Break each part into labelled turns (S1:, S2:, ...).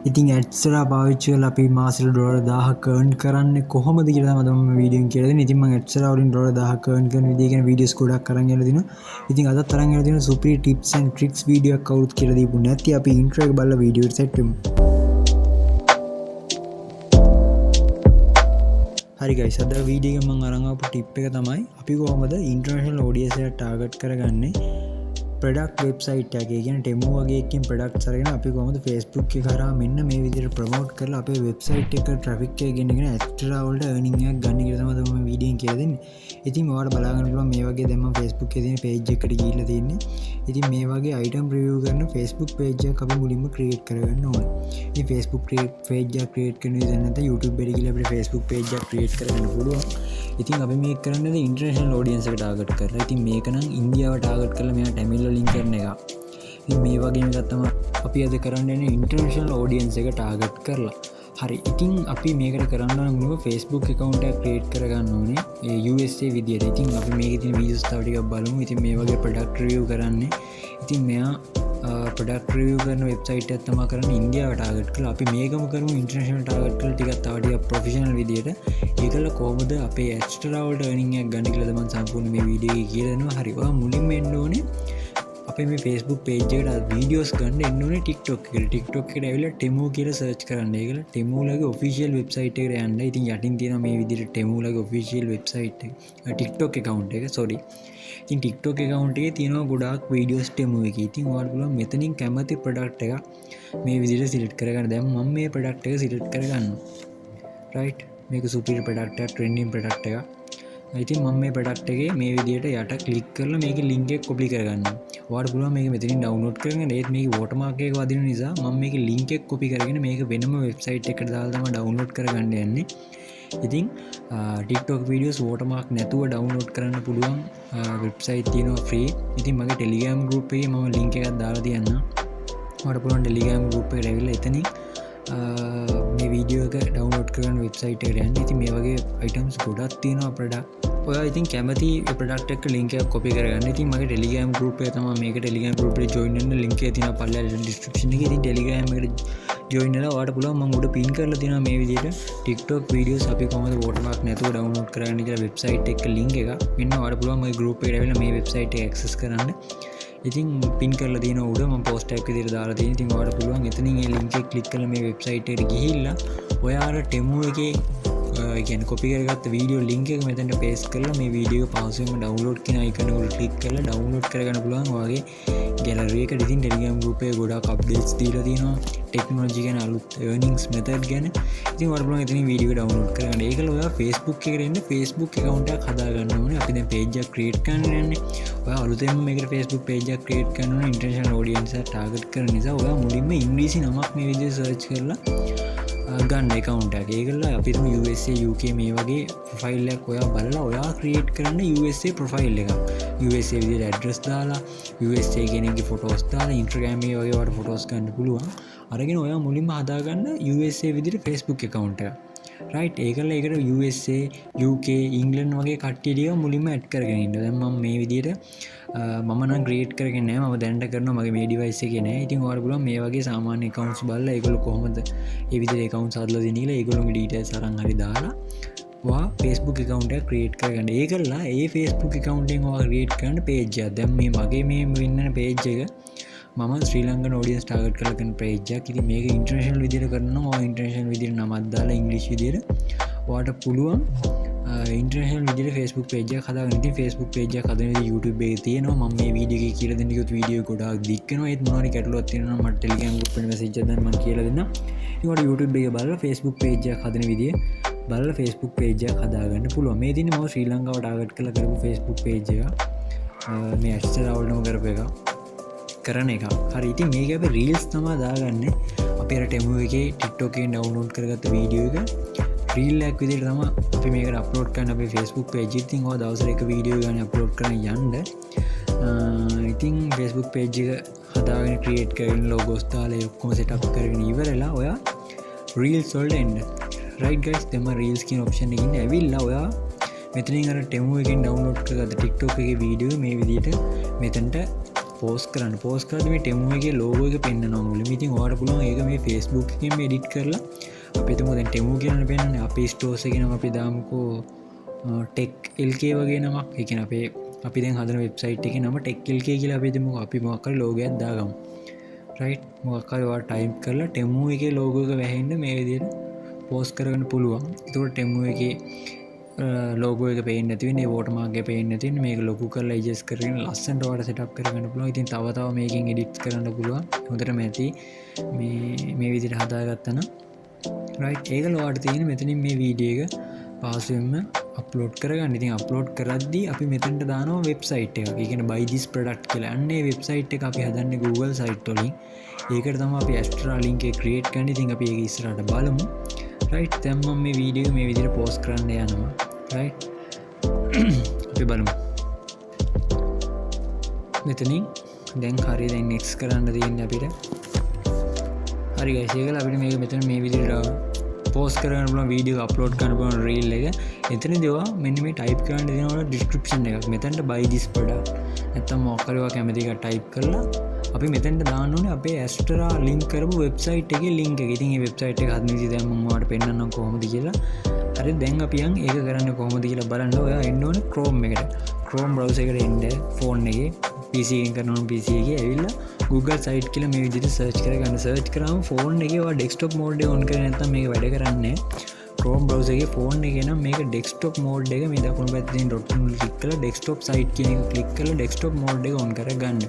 S1: ඉතින් ඇඩ්ස්ලා පාවිච්චි කරලා අපි මාසෙට ඩොලර් 1000ක් earn කරන්නේ කොහොමද කියලා තමයි මම වීඩියෝ එකෙන් කියලා දෙන්නේ. ඉතින් මම ඇඩ්ස්ලා වලින් ඩොලර් 1000ක් earn කරන විදිය ගැන වීඩියෝස් ගොඩක් අරන් යලා දිනවා. ඉතින් අදත් අරන් යලා දිනවා සුපිරි ටිප්ස් ඇන්ඩ් ට්‍රික්ස් වීඩියෝ එකක් කවුරුත් කියලා දීපු නැති අපි ඉන්ට්‍රෝ එක බලලා වීඩියෝ එකට සෙට් වෙමු. හරි ගයිස්, අද වීඩියෝ එකෙන් මම අරන් ආපු ටිප් එක තමයි අපි කොහොමද ඉන්ටර්නැෂනල් ඔඩියන්ස් එකට ටාගට් කරගන්නේ ප්‍රඩක්් වෙබ්සයිට් එක කියන ටෙමු වගේකින් ප්‍රඩක්් සරගෙන අපි කොමද ෆස්බුක් කරා මෙන්න මේ විදිර ප්‍රමෝට් කරලා අපේ වෙබ්සයිට් එක ට්‍රෆික් ගෙනගෙන ඇස්ටරවල්ට නියක් ගන්න තමම වීඩියෙන් කියදන්න. ඉතින් වාට බලාගන්නල මේ වගේ දෙම ෆස්බුක් තින පේජ් එකට ගීල තින්නේ. ඉතින් මේ වගේ අයිටම් ප්‍රියෝ කරන ෆස්බුක් පේජ අපි මුලින්ම ක්‍රියේට් කරගන්න ඕන. ෆස්බුක් පේජ ක්‍රියේට් කරන දන්නත YouTube බෙරිගිලට ෆස්බුක් පේජ ක්‍රියේට් කරන්න පුළුවන්. ඉතින් අපි මේ කරන්න ඉන්ටර්නේෂනල් ඔඩියන්ස් එක ටාගට් කරලා. ඉතින් මේකනම් ඉන්දියාව ටාගට් කරලා මෙයා ටැමිල් ලින්ක් කරන එක. මේ වගේ ගත්තම අපි අද කරන්න ඉන්ටර්නේෂනල් ඔඩියන්ස් එක ටාගට් කරලා. හරි, ඉතින් අපි මේකට කරන්න මුව ෆස්බුක් එකකවන්ට ක්‍රේට් කරගන්න ඕනේ USA විදියට. ඉතින් අපි මේක තින වීඩියෝස් තව ටිකක් බලමු. ඉතින් මේ වගේ ප්‍රොඩක්ට් රිවිව් කරන්නේ. ඉතින් මෙයා ප්‍රොඩක්ට් රිවිව් කරන වෙබ්සයිට් එකක් තමයි කරන්නේ ඉන්දියාවට ටාගට් කරලා. අපි මේකම කරමු ඉන්ටර්නේෂනල් ටාගට් කරලා ටිකක් තව ටිකක් ප්‍රොෆෙෂනල් විදියට. ඒකල කොහොමද අපේ එක්ස්ට්‍රා වලට earning එකක් ගන්න කියලාද මම සම්පූර්ණ මේ වීඩියෝ එකේ කියලා දෙනවා. හරි, ඔයා මුලින්ම එන්න ඕනේ අපේ මේ Facebook page එකට වීඩියෝස් ගන්න එන්න ඕනේ TikTok එකට. TikTok එකට ඇවිල්ලා Temu කියලා search කරන්න. ඒකල Temu ලගේ official website එකට යන්න. ඉතින් යටින් තියෙනවා මේ විදිහට Temu ලගේ official website එක. TikTok account එක sorry. ඉතින් TikTok account එකේ තියෙනවා ගොඩාක් වීඩියෝස් Temu එකේ. ඉතින් ඔයාලට පුළුවන් මෙතනින් කැමති product එක මේ විදිහට select කරගන්න. දැන් මම මේ product එක select කරගන්නවා. right, මේක superior product එක, trending product එක. ඉතින් මම මේ ප්‍රොඩක්ට් එකේ මේ විදිහට යට ක්ලික් කරලා මේකේ ලින්ක් එක කොපි කරගන්නවා. ඔයාලට පුළුවන් මේක මෙතනින් ඩවුන්ලෝඩ් කරගෙන ඒත් මේකේ වෝටර්මාර්ක් එක වදින නිසා මම මේකේ ලින්ක් එක කොපි කරගෙන මේක වෙනම වෙබ්සයිට් එකකට දාලා තමයි ඩවුන්ලෝඩ් කරගන්න යන්නේ. ඉතින් TikTok වීඩියෝස් වෝටර්මාර්ක් නැතුව ඩවුන්ලෝඩ් කරන්න පුළුවන් වෙබ්සයිට් තියෙනවා ෆ්‍රී. ඉතින් මගේ Telegram group එකේ මම ලින්ක් එකක් දාලා තියන්නම්. ඔයාලට පුළුවන් Telegram group එකට ඇවිල්ලා එතනින් මේ වීඩියෝ එක ඩවුන්ලෝඩ් කරගන්න වෙබ්සයිට් එකට යන්න. ඉතින් මේ වගේ අයිටම්ස් ගොඩක් තියෙනවා ප්‍රොඩක්ට්. ඔයා ඉතින් කැමති ප්‍රොඩක්ට් එක ලින්ක් එකක් කොපි කරගන්න. ඉතින් මගේ Telegram group එක තමයි මේක. Telegram group එකට join වෙන්න ලින්ක් එක තියෙනවා පල්ලෙහාට description එකේ. ඉතින් Telegram එකට join වෙලා ඔයාලට පුළුවන් මම උඩ pin කරලා තියෙනවා මේ විදිහට TikTok videos අපි කොහොමද watermark නැතුව download කරගන්න කියලා වෙබ්සයිට් එක ලින්ක් එක. මෙන්න ඔයාලට පුළුවන් මගේ group එකට ඇවිල්ලා මේ වෙබ්සයිට් එක access කරන්න. ඉතින් පින් කරලා තියෙන උඩ මම post එකක් විදිහට දාලා තියෙනවා. ඉතින් ඔයාලට පුළුවන් එතනින් ඒ link එක click කරලා මේ වෙබ්සයිට් එකට ගිහිල්ලා ඔයාලා Temu එකේ කියන්නේ කොපි කරගත්ත වීඩියෝ ලින්ක් එක මෙතනට paste කරලා මේ වීඩියෝ එක පහසුවෙන්ම download කියන icon එක click කරලා download කරගන්න පුළුවන්. ඔයාගේ gallery එකට ඉතින් Telegram group එකේ ගොඩාක් updates දීලා තියෙනවා. technology ගැන අලුත් earnings method ගැන. ඉතින් ඔයාලට පුළුවන් එතනින් වීඩියෝ එක download කරගන්න. ඒකල ඔයා Facebook එකට එන්න Facebook account එකක් හදාගන්න ඕනේ. අපි දැන් page එකක් create කරන්න යන්නේ. ඔයා අලුතෙන්ම මේකට Facebook page එකක් create කරන්න ඕනේ. international audience එක target කරන නිසා ඔයා මුලින්ම ඉංග්‍රීසි නමක් මේ විදිහට search කරලා ගන්න account එක. ඒකල අපිට USA UK මේ වගේ profile එකක් ඔයා බලලා ඔයා create කරන්න USA profile එකක්. USA විදිහට address දාලා USA කෙනෙක්ගේ photos දාලා Instagram එකේ වගේ වට photos ගන්න පුළුවන්. අරගෙන ඔයා මුලින්ම හදාගන්න USA විදිහට Facebook account එක. right, ඒකල ඒකට USA UK England වගේ කට්ටිය ටික මුලින්ම add කරගෙන ඉන්න. දැන් මම මේ විදිහට මම නම් create කරගෙන නැහැ. මම දැනට කරනවා මගේ මේ device එකේ නෑ. ඉතින් ඔයාලට පුළුවන් මේ වගේ සාමාන්‍ය accounts බලලා ඒගොල්ලෝ කොහොමද මේ විදිහට accounts හදලා දෙන්නේ කියලා ඒගොල්ලෝගේ details අරන් හරි දාලා ඔයා Facebook account එකක් create කරගන්න. ඒකලා ඒ Facebook account එකෙන් ඔයා create කරන page එක. දැන් මේ මගේ මේ ඉන්න page එක මම ශ්‍රී ලංකන් audience target කරලා කරන page එකක්. ඉතින් මේක international විදිහට කරනවා. ඔයා international විදිහට නමක් දාලා english විදිහට ඔයාට පුළුවන් international විදිහට Facebook page එකක් හදාගන්න. ඉතින් Facebook page එකක් හදන විදිහ YouTube එකේ තියෙනවා. මම මේ වීඩියෝ එකේ කියලා දෙන්න කිව්වොත් වීඩියෝ ගොඩාක් දික් වෙනවා. ඒත් මොනවා හරි ගැටලුවක් තියෙනවා නම් මට Telegram group එකට message එකක් දාන්න මම කියලා දෙන්නම්. ඉතින් ඔයාලා YouTube එකේ බලලා Facebook page එකක් හදන විදිහ බලලා Facebook page එකක් හදාගන්න පුළුවන්. මේ දිනේ මම ශ්‍රී ලංකාව target කරලා කරපු Facebook page එක. මේ ඇස්ටර් අවුල්නම කරපු එක. කරන එක. හරි, ඉතින් මේක අපි රීල්ස් තමයි දාගන්නේ. අපේ අර Temu එකේ TikTok එකෙන් download කරගත්ත වීඩියෝ එක රීල් එකක් විදිහට තමයි අපි මේකට අප්ලෝඩ් කරන්න අපේ Facebook page එකේ. ඉතින් ඔයා දවසට එක වීඩියෝ ගන්න අප්ලෝඩ් කරන්න යන්න. ඉතින් Facebook page එක හදාගෙන create කරගෙන logos දාලා ඔක්කොම setup කරගෙන ඉවරලා ඔයා reels වලට එන්න. right guys, දැන් reels කියන option එකකින් ඇවිල්ලා ඔයා මෙතනින් අර Temu එකෙන් download කරගත්ත TikTok එකේ වීඩියෝ මේ විදිහට මෙතනට පෝස්ට් කරද්දී මේ ටෙමු එකේ ලෝගෝ එක පෙන්නනවා මුලින්ම. ඉතින් ඔයාලට පුළුවන් ඒක මේ Facebook එකෙන් මේ එඩිට් කරලා අපි හිතමු දැන් ටෙමු කියලා පෙන්නන්නේ අපේ ස්ටෝර්ස් එකේ නම අපි දාමුකෝ ටෙක් LK වගේ නමක්. ඒ කියන්නේ අපි දැන් හදන වෙබ්සයිට් එකේ නම ටෙක් LK කියලා අපි හිතමු. අපි මොකක් හරි ලෝගෝ එකක් දාගමු. රයිට් මොකක් හරි ඔයාලා ටයිප් කරලා ටෙමු එකේ ලෝගෝ එක වැහෙන්න මේ විදිහට පෝස්ට් කරගන්න පුළුවන්. ඒකට ටෙමු එකේ ලෝගෝ එක පේන්නේ නැති වෙන්නේ, වෝටර්මාර්ක් එක පේන්නේ නැති වෙන්නේ. මේක ලොකු කරලා ඇඩ්ජස්ට් කරගෙන ලස්සනට ඔයාලට සෙටප් කරගන්න පුළුවන්. ඉතින් තව මේකෙන් එඩිට් කරන්න පුළුවන්. හොඳටම ඇති මේ විදිහට හදාගත්තා නම් රයිට්. ඒක ඔයාලට තියෙන මෙතනින් මේ වීඩියෝ එක පහසුවෙන්ම අප්ලෝඩ් කරගන්න. ඉතින් අප්ලෝඩ් කරද්දී අපි මෙතනට දානවා වෙබ්සයිට් එකක්. ඒ කියන්නේ buy this product කියලා. අන්නේ වෙබ්සයිට් එක අපි හදන්නේ Google site වලින්. ඒකට තමයි අපි extra link එක create කරන්නේ. ඉතින් අපි ඒක ඉස්සරහට බලමු. රයිට්. දැන් මම මේ වීඩියෝ මේ විදිහට post කරන්න යනවා. රයිට්. අපි බලමු. මෙතනින් දැන් හරිය දැන් next කරන්න තියෙන්නේ අපිට. හරි guys. ඒකල අපිට මේක මෙතන මේ විදිහට post කරගන්න පුළුවන්, වීඩියෝ අප්ලෝඩ් කරන්න පුළුවන් reel එක. එතනදී ඔයා මෙන්න මේ type කරන්න දෙනවා description එකක්. මෙතනට buy this product නැත්නම් මොකක් හරි ඔයා කැමති එකක් type කරලා අපි මෙතනට දාන්න ඕනේ අපේ Astra link කරපු website එකේ link එක. ඉතින් මේ website එක හදන විදිහ දැන් මම ඔයාලට පෙන්නන්නම් කොහොමද කියලා. හරි. දැන් අපි යන් ඒක කරන්නේ කොහොමද කියලා බලන්න. ඔයා එන්න ඕනේ Chrome එකට. Chrome browser එකට එන්න phone එකේ PC එකෙන් කරනවා PC එකේ ඇවිල්ලා Google site කියලා මේ විදිහට search කරගන්න. search කරාම phone එකේ ඔයා desktop mode එක on කරේ නැත්නම් මේක වැඩ කරන්නේ නැහැ. Chrome browser එකේ phone එකේ නම් මේක desktop mode එක මේ දකුණු පැත්තේ තියෙන dot එක click කරලා desktop site කියන එක click කරලා desktop mode එක on කරගන්න.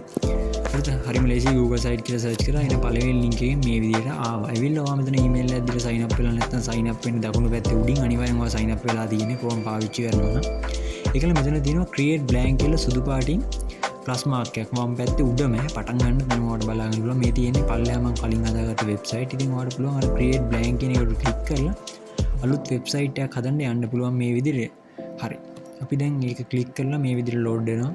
S1: හරිම ලේසි. Google site කියලා search කරා එන පළවෙනි link එකෙන් මේ විදිහට ආවා. ඇවිල්ලා ඔයා මෙතන email එකක් දීලා sign up වෙලා නැත්නම් sign up වෙන්න දකුණු පැත්තේ උඩින් අනිවාර්යෙන් ඔයා sign up වෙලා තියෙන්නේ Chrome පාවිච්චි කරනවා නම්. ඒකල මෙතන තියෙනවා create blank කියලා සුදු පාටින් ප්ලස් මාර්ක් එකක් වම් පැත්තේ උඩම පටන් ගන්න. දැන් ඔයාලට බලන්න පුළුවන් මේ තියෙන්නේ පල්ලෙහා මම කලින් හදාගත්ත වෙබ්සයිට්. ඉතින් ඔයාලට පුළුවන් අර create blank කියන එකට click කරලා අලුත් වෙබ්සයිට් එකක් හදන්න යන්න පුළුවන් මේ විදිහට. හරි. අපි දැන් මේක click කරලා මේ විදිහට load වෙනවා.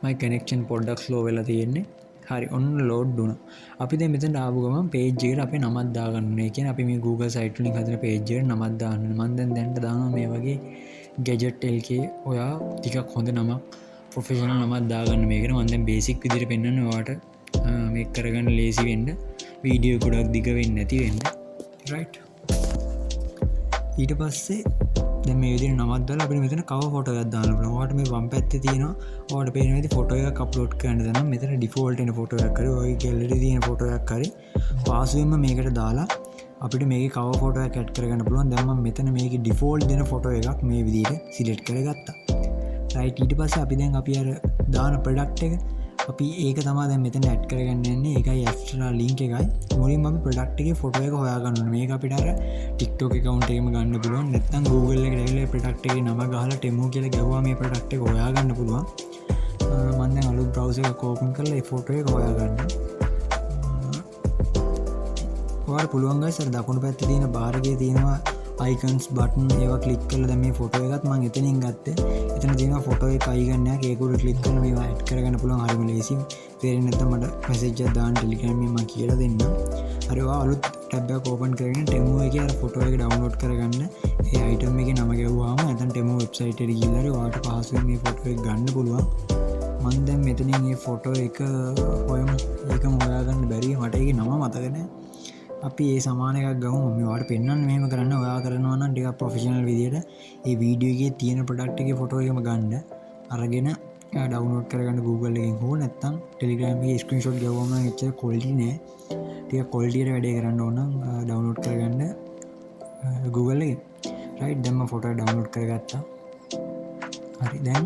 S1: my connection පොඩ්ඩක් slow වෙලා තියෙන්නේ. හරි. ඔන්න load වුණා. අපි දැන් මෙතන ආපු ගමන් page එකට අපේ නමක් දාගන්න ඕනේ. ඒ කියන්නේ අපි මේ Google site වලින් හදන page එකට නමක් දාන්න ඕනේ. මම දැන් දානවා මේ වගේ gadget LK. ඔයා ටිකක් හොඳ නමක් professional නමක් දාගන්න මේකට. මම දැන් basic විදිහට පෙන්නන්නේ ඔයාලට මේක කරගන්න ලේසි වෙන්න. වීඩියෝ ගොඩක් දිග වෙන්නේ නැති වෙන්න. right. ඊට පස්සේ දැන් මේ විදිහට නමක් දාලා අපිට මෙතන cover photo එකක් දාන්න පුළුවන්. ඔයාලට මේ වම් පැත්තේ තියෙනවා ඔයාලට පේන විදිහට ෆොටෝ එකක් අප්ලෝඩ් කරන්න දෙනවා. මෙතන default එන ෆොටෝ එකක් හරි ඔය gallery තියෙන ෆොටෝ එකක් හරි පාසුවෙන්ම මේකට දාලා අපිට මේකේ cover photo එකක් add කරගන්න පුළුවන්. දැන් මම මෙතන මේකේ default දෙන ෆොටෝ එකක් මේ විදිහට select කරගත්තා. right. ඊට පස්සේ අපි දැන් අපි අර දාන product එක අපි ඒක තමයි දැන් මෙතන add කරගන්න යන්නේ. ඒකයි extra link එකයි. මුලින්ම අපි product එකේ photo එක හොයාගන්න ඕනේ. මේක අපිට අර TikTok account එකෙම ගන්න පුළුවන්. නැත්නම් Google එකට ඇවිල්ලා product එකේ නම ගහලා Temu කියලා ගැහුවා මේ product එක හොයාගන්න පුළුවන්. මම දැන් අලුත් browser එකක් open කරලා ඒ photo එක හොයාගන්න. ඔයාලට පුළුවන් guys අර දකුණු පැත්තේ තියෙන bar එකේ තියෙනවා icons button ඒවා click කරලා දැන් මේ photo එකත් මම එතනින් ගත්තේ. එතන තියෙනවා photo එක icon එකක්. ඒක උඩ click කරලා මේවා add කරගන්න පුළුවන්. හරිම ලේසියි. තේරෙන්නේ නැත්නම් මට message එකක් දාන්න Telegram එකෙන් මම කියලා දෙන්නම්. හරි. ඔයා අලුත් tab එකක් open කරගෙන Temu එකේ අර photo එක download කරගන්න. ඒ item එකේ නම ගැහුවාම නැත්නම් Temu website එකට ගිහිල්ලා හරි ඔයාලට පහසුවෙන් මේ photo එක ගන්න පුළුවන්. මම දැන් මෙතනින් මේ photo එක හොයමු. ඒකම හොයාගන්න බැරි මට ඒකේ නම මතක නැහැ. අපි ඒ සමාන එකක් ගමු. මම ඔයාලට පෙන්නන්න මෙහෙම කරන්න. ඔයා කරනවා නම් ටිකක් ප්‍රොෆෙෂනල් විදියට ඒ වීඩියෝ එකේ තියෙන ප්‍රොඩක්ට් එකේ ෆොටෝ එකම ගන්න. අරගෙන ඩවුන්ලෝඩ් කරගන්න Google එකෙන් හෝ නැත්නම් Telegram එකේ ස්ක්‍රීන්ෂොට් ගවුවම නම් එච්චර quality නෑ. ටිකක් quality එකට වැඩේ කරන්න ඕන නම් ඩවුන්ලෝඩ් කරගන්න Google එකේ. right. දැන් මම ෆොටෝ එක ඩවුන්ලෝඩ් කරගත්තා. හරි. දැන්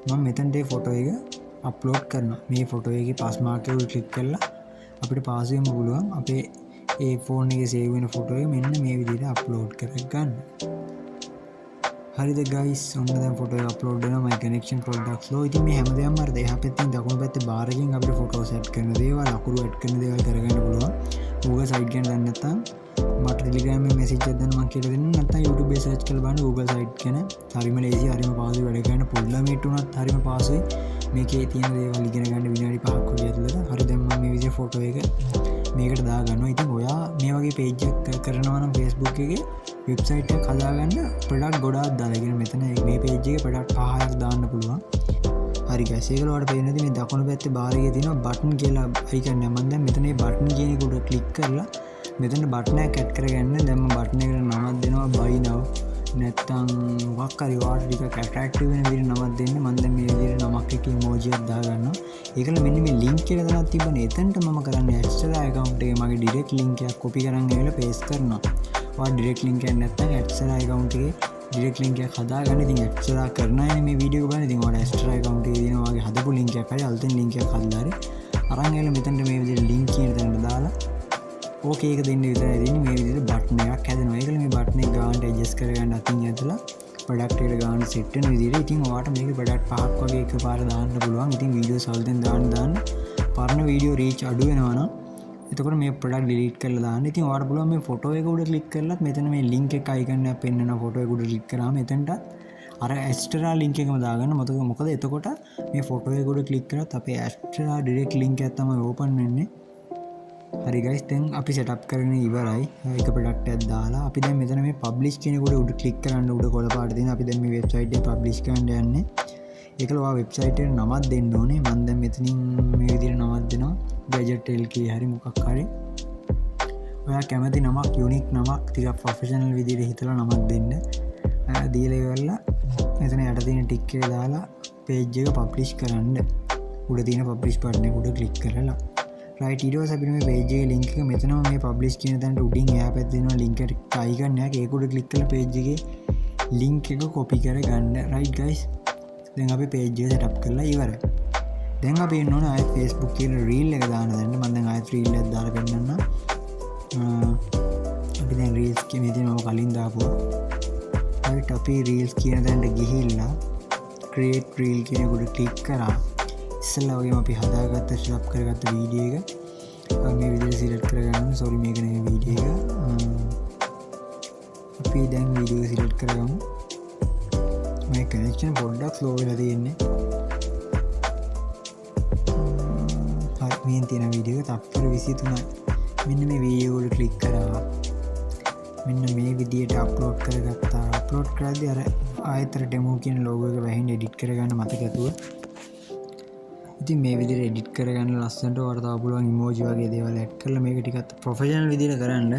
S1: මම මෙතනට ඒ ෆොටෝ එක අප්ලෝඩ් කරනවා. මේ ෆොටෝ එකේ පාස් මාර්ක් එක ක්ලික් කරලා අපිට පාසුවෙන්ම පුළුවන් අපේ ඒ ෆෝන් එකේ සේව් වෙන ෆොටෝ එක මෙන්න මේ විදිහට අප්ලෝඩ් කරගන්න. හරිද guys? ඔන්න දැන් ෆොටෝ එක අප්ලෝඩ් වෙනවා my connection products ලෝ. ඉතින් මේ හැමදේම අර දෙහා පැත්තෙන් දකුණු පැත්තේ බාර් එකෙන් අපිට ෆොටෝස් ඇඩ් කරන දේවල් අකුරු ඇඩ් කරන දේවල් කරගන්න පුළුවන්. Google site ගැන දන්නේ නැත්නම් මට Telegram එකේ message එකක් දාන්න මම කියලා දෙන්නම්. නැත්නම් YouTube එකේ search කරලා බලන්න Google site ගැන. හරිම ලේසි, හරිම පහසුයි වැඩ කරන්න. පොඩ්ඩමීට උනත් හරිම පහසුයි. මේකේ තියෙන දේවල් ඉගෙන ගන්න විනාඩි 5ක් වගේ ඇතුළත. හරි. දැන් මම මේ විදිහේ ෆොටෝ එක මේකට දාගන්නවා. ඉතින් ඔයා මේ වගේ page එකක් කරනවා නම් Facebook එකේ website එකක් හදාගන්න product ගොඩාක් දාලා. ඉතින් මෙතන මේ page එකේ product 5ක් දාන්න පුළුවන්. හරි guys ඒකලවට පේන්නේ මේ දකුණු පැත්තේ බාර් එකේ තියෙනවා බටන් කියලා icon එක මම දැන් මෙතන මේ බටන් කියන එක උඩ ක්ලික් කරලා මෙතන බටන් එකක් ඇඩ් කරගන්න දැන් මම බටන් එකට නමක් දෙනවා buy now නැත්තම් මොකක් හරි වාට ටිකක් ඇට්‍රැක්ටිව් වෙන විදිහට නමක් දෙන්න මම දැන් මේ විදිහට නමක් එක ඉමෝජි එකක් දාගන්නවා ඒකල මෙන්න මේ ලින්ක් එක දාලා තිබ්බනේ එතනට මම කරන්නේ ඇඩ්ස්ටර් account එකේ මගේ ඩිරෙක්ට් ලින්ක් එකක් copy කරන් ඇවිල්ලා paste කරනවා ඔයා ඩිරෙක්ට් ලින්ක් එකක් නැත්නම් ඇඩ්ස්ටර් account එකේ ඩිරෙක්ට් ලින්ක් එකක් හදාගන්න ඉතින් ඇඩ්ස්ටර් කරන අය මේ වීඩියෝ එක බලන්න ඉතින් ඔයාලා ඇඩ්ස්ටර් account එකේ තියෙන ඔයාගේ හදපු ලින්ක් එකක් හරි අලුතෙන් ලින්ක් එකක් හදලා හරි අරන් ඇවිල්ලා මෙතනට මේ විදිහට ලින්ක් කියන තැනට දාලා ඕකේ එක දෙන්න විතරයි දෙන්නේ මේ විදිහට බටන් එකක් හැදෙනවා ඒකල මේ බටන් එක ගානට ඇඩ්ජස්ට් කරගන්න අතින් ඇදලා ප්‍රොඩක්ට් එකට ගානට සෙට් වෙන විදිහට ඉතින් ඔයාට මේක ප්‍රොඩක්ට් පහක් වගේ එකපාර දාන්න පුළුවන් ඉතින් වීඩියෝ සල්දෙන් දාන්න පරණ වීඩියෝ රීච් අඩු වෙනවා නම් එතකොට මේ ප්‍රොඩක්ට් ඩිලීට් කරලා දාන්න ඉතින් ඔයාට පුළුවන් මේ ෆොටෝ එක උඩ ක්ලික් කරලා මෙතන මේ ලින්ක් එක අයිකන් එකක් පෙන්නන ෆොටෝ එක උඩ ක්ලික් කරාම එතනට අර ඇස්ට්‍රා ලින්ක් එකම දාගන්න මොකද එතකොට මේ ෆොටෝ එක උඩ ක්ලික් කරත් අපේ ඇස්ට්‍රා ඩිරෙක්ට් ලින්ක් එක තමයි ඕපන් වෙන්නේ හරි guys දැන් අපි setup කරගෙන ඉවරයි එක ප්‍රොඩක්ට් එකක් දාලා අපි දැන් මෙතන මේ publish කියන එක උඩ ක්ලික් කරන්න උඩ කොළ පාට තියෙන අපි දැන් මේ වෙබ්සයිට් එක publish කරන්න යන්නේ ඒකල ඔයා වෙබ්සයිට් එකට නමක් දෙන්න ඕනේ මම දැන් මෙතනින් මේ විදිහට නමක් දෙනවා gadget lk හරි මොකක් හරි ඔයා කැමති නමක් යුනික් නමක් ටිකක් ප්‍රොෆෙෂනල් විදිහට හිතලා නමක් දෙන්න දීලා ඉවරලා මෙතන යට තියෙන ටික් එක දාලා page එක publish කරන්න උඩ තියෙන publish button එක උඩ ක්ලික් කරලා right ඊට පස්සේ අපිට මේ page එකේ link එක මෙතනම මේ publish කියන තැනට උඩින් එහා පැත්තේ තියෙනවා link එක icon එකක් ඒක උඩ ක්ලික් කරලා page එකේ link එක copy කරගන්න right guys දැන් අපි page එක setup කරලා ඉවරයි දැන් අපි ඉන්න ඕනේ ආයෙත් Facebook කියන reel එක දාන්න දැන් මම දැන් ආයෙත් reel එකක් දාලා පෙන්නන්නම් අපි දැන් reels කියන දේ මම කලින් දාපුවා right අපි reels කියන තැනට ගිහිල්ලා create reel කියන එක උඩ ක්ලික් කරා ඉස්සෙල්ලා වගේම අපි හදාගත්ත setup කරගත්ත වීඩියෝ එක මේ විදිහට select කරගන්න sorry මේක නෙමෙයි වීඩියෝ එක අපි දැන් වීඩියෝ එක select කරගමු මේ connection පොඩ්ඩක් slow වෙලා තියෙන්නේ හරි මේ තියෙන වීඩියෝ එක තත්පර 23යි මෙන්න මේ වීඩියෝ වල ක්ලික් කරා මෙන්න මේ විදිහට අප්ලෝඩ් කරගත්තා අප්ලෝඩ් කරද්දී අර ආයතර demo කියන logo එක වැහින්න edit කරගන්න මතක ඇතුව ඉතින් මේ විදිහට edit කරගන්න ලස්සනට ඔයාලට තව පුළුවන් emoji වගේ දේවල් add කරලා මේක ටිකක් professional විදිහට කරන්න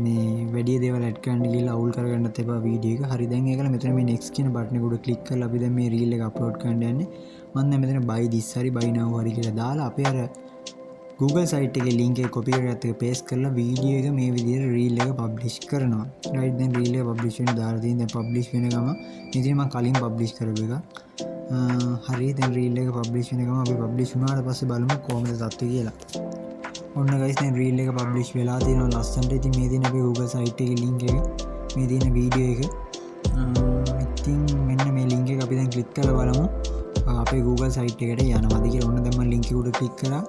S1: මේ වැඩි දේවල් add කරන්න ගිහලා අවුල් කරගන්නත් එපා වීඩියෝ එක. හරි දැන් ඒකලා මෙතන මේ next කියන button එක උඩ click කරලා අපි දැන් මේ reel එක upload කරන්න යන්නේ. මම දැන් මෙතන buy this හරි buy now හරි කියලා දාලා අපි අර Google site එකේ link එක copy කරගත්ත එක paste කරලා වීඩියෝ එක මේ විදිහට reel එක publish කරනවා. right දැන් reel එක publish වෙන දාලා තියෙන දැන් publish වෙන ගම ඉතින් මම කලින් publish කරපු එක හරි දැන් reel එක publish වෙන ගමන් අපි publish වුණාට පස්සේ බලමු කොහොමද තත්ත්වය කියලා. ඔන්න guys දැන් reel එක publish වෙලා තියෙනවා ලස්සනට. ඉතින් මේ තියෙන අපේ Google site එකේ link එක මේ තියෙන වීඩියෝ එක. ඉතින් මෙන්න මේ link එක අපි දැන් click කරලා බලමු අපේ Google site එකට යනවාද කියලා. ඔන්න දැන් මම link එක උඩ click කරා.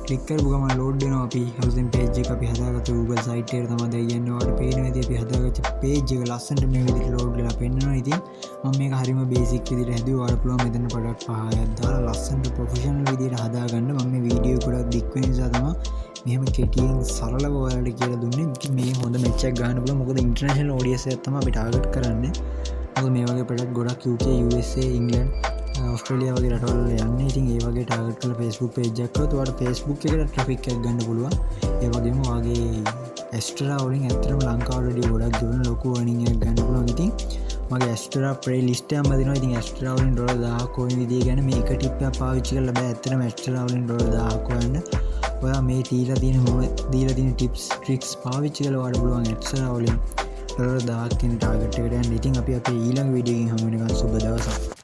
S1: click කරපු ගමන් load වෙනවා අපි housing page එක අපි හදාගත්ත Google site එකට තමයි දැන් යන්නේ. ඔයාලට පේන විදිහට අපි හදාගත්ත page එක ලස්සනට මේ විදිහට load වෙලා පෙන්නනවා. ඉතින් මම මේක හරිම බේසික් විදිහට හැදුවා. ඔයාලට පුළුවන් මෙතන ප්‍රොඩක්ට් පහක් දාලා ලස්සනට ප්‍රොෆෙෂනල් විදිහට හදාගන්න. මම මේ වීඩියෝ ගොඩක් දික් වෙන නිසා තමයි මෙහෙම කෙටියෙන් සරලව ඔයාලට කියලා දුන්නේ. ඉතින් මේ හොඳ මැච් එකක් ගන්න පුළුවන්. මොකද ඉන්ටර්නැෂනල් ඔඩියන්ස් එකක් තමයි අපි ටාගට් කරන්නේ. මොකද මේ වගේ ප්‍රොඩක්ට් ගොඩක් UK, USA, England, ඔස්ට්‍රේලියා වගේ රටවල් වල යන්නේ. ඉතින් ඒ වගේ ටාගට් කරලා Facebook page එකක් කරොත් ඔයාලට Facebook එකට traffic එකක් ගන්න පුළුවන්. ඒ වගේම ඔයාගේ ඇස්ට්‍රා වලින් ඇත්තටම ලංකාවට වඩා ගොඩක් ගෙවන ලොකු earning එකක් ගන්න පුළුවන්. ඉතින් මගේ ඇස්ට්‍රා playlist එකම දෙනවා. ඉතින් ඇස්ට්‍රා වලින් ඩොලර් 1000ක් ওই විදිය ගැන මේ එක ටිප් එකක් පාවිච්චි කරලා බෑ. ඇත්තටම ඇස්ට්‍රා වලින් ඩොලර් 1000ක් හොයන්න. ඔයා මේ දීලා තියෙන ටිප්ස් ට්‍රික්ස් පාවිච්චි කරලා ඔයාලට පුළුවන් ඇස්ට්‍රා වලින් ඩොලර් 1000ක් කියන ටාගට් එකට යන්න. ඉතින් අපි අපේ ඊළඟ වීඩියෝ එකකින් හමු වෙනකන් සුබ දවසක්.